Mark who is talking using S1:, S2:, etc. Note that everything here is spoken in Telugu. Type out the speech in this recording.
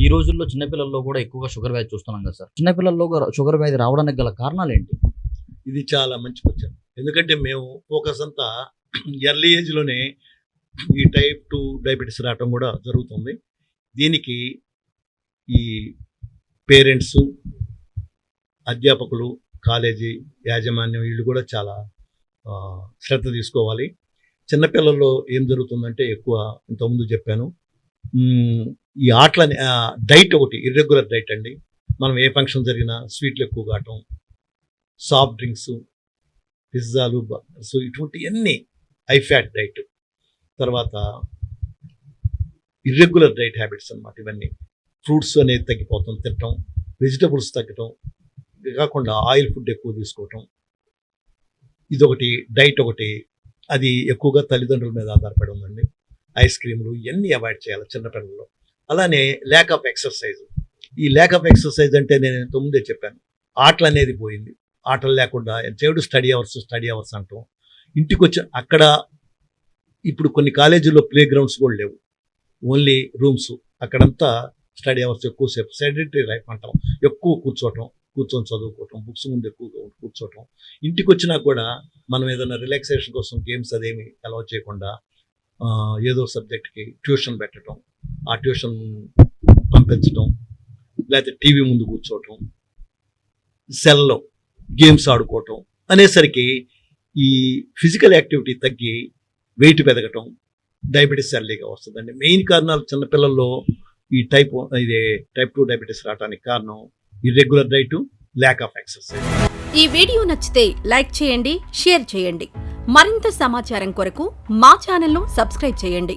S1: ఈ రోజుల్లో చిన్నపిల్లల్లో కూడా ఎక్కువగా షుగర్ వ్యాధి చూస్తున్నాం కదా సార్. చిన్నపిల్లల్లో షుగర్ వ్యాధి రావడానికి గల కారణాలు ఏంటి?
S2: ఇది చాలా మంచి క్వశ్చన్. ఎందుకంటే మేము ఫోకస్ అంతా ఎర్లీ ఏజ్లోనే ఈ టైప్ 2 డయాబెటీస్ రావటం కూడా జరుగుతుంది. దీనికి ఈ పేరెంట్స్, అధ్యాపకులు, కాలేజీ యాజమాన్యం వీళ్ళు కూడా చాలా శ్రద్ధ తీసుకోవాలి. చిన్నపిల్లల్లో ఏం జరుగుతుందంటే ఎక్కువ ఇంతకుముందు చెప్పాను, ఈ ఆటలని డైట్ ఒకటి ఇర్రెగ్యులర్ డైట్ అండి. మనం ఏ ఫంక్షన్ జరిగినా స్వీట్లు ఎక్కువ కావటం, సాఫ్ట్ డ్రింక్స్, పిజ్జాలు, బర్గర్స్ ఇటువంటివన్నీ హై ఫ్యాట్ డైట్. తర్వాత ఇర్రెగ్యులర్ డైట్ హ్యాబిట్స్ అన్నమాట ఇవన్నీ. ఫ్రూట్స్ అనేది తగ్గిపోతాం తినటం, వెజిటబుల్స్ తగ్గటం, ఇది కాకుండా ఆయిల్ ఫుడ్ ఎక్కువ తీసుకోవటం, ఇదొకటి డైట్ ఒకటి. అది ఎక్కువగా తల్లిదండ్రుల మీద ఆధారపడి ఉందండి. ఐస్ క్రీములు ఇవన్నీ అవాయిడ్ చేయాలి చిన్నపిల్లల్లో. అలానే ల్యాక్ ఆఫ్ ఎక్సర్సైజ్. ఈ ల్యాక్ ఆఫ్ ఎక్సర్సైజ్ అంటే నేను ఇంతకుముందే చెప్పాను, ఆటలు అనేది పోయింది. ఆటలు లేకుండా చెడు స్టడీ అవర్స్ అంటాం. ఇంటికి వచ్చి అక్కడ ఇప్పుడు కొన్ని కాలేజీల్లో ప్లే గ్రౌండ్స్ కూడా లేవు, ఓన్లీ రూమ్స్. అక్కడంతా స్టడీ అవర్స్ ఎక్కువసేపు సెడెంటరీ లైఫ్ అంటాం. ఎక్కువ కూర్చొని చదువుకోవటం, బుక్స్ ముందు ఎక్కువగా కూర్చోవటం. ఇంటికి వచ్చినా కూడా మనం ఏదైనా రిలాక్సేషన్ కోసం గేమ్స్ అదేమి అలౌ చేయకుండా ఏదో సబ్జెక్ట్కి ట్యూషన్ పెట్టడం, ఆ ట్యూషన్ పంపించడం, లేకపోతే టీవీ ముందు కూర్చోవటం, సెల్లో గేమ్స్ ఆడుకోవటం అనేసరికి ఈ ఫిజికల్ యాక్టివిటీ తగ్గి వెయిట్ పెరగటం, డయాబెటీస్ ఎర్లీగా వస్తుందండి. మెయిన్ కారణాలు చిన్నపిల్లల్లో ఈ టైప్ 2 డయాబెటీస్ రావడానికి కారణం irregular diet, lack of exercise.
S3: ఈ వీడియో నచ్చితే లైక్ చేయండి, షేర్ చేయండి. మరింత సమాచారం కొరకు మా ఛానల్ను సబ్స్క్రైబ్ చేయండి.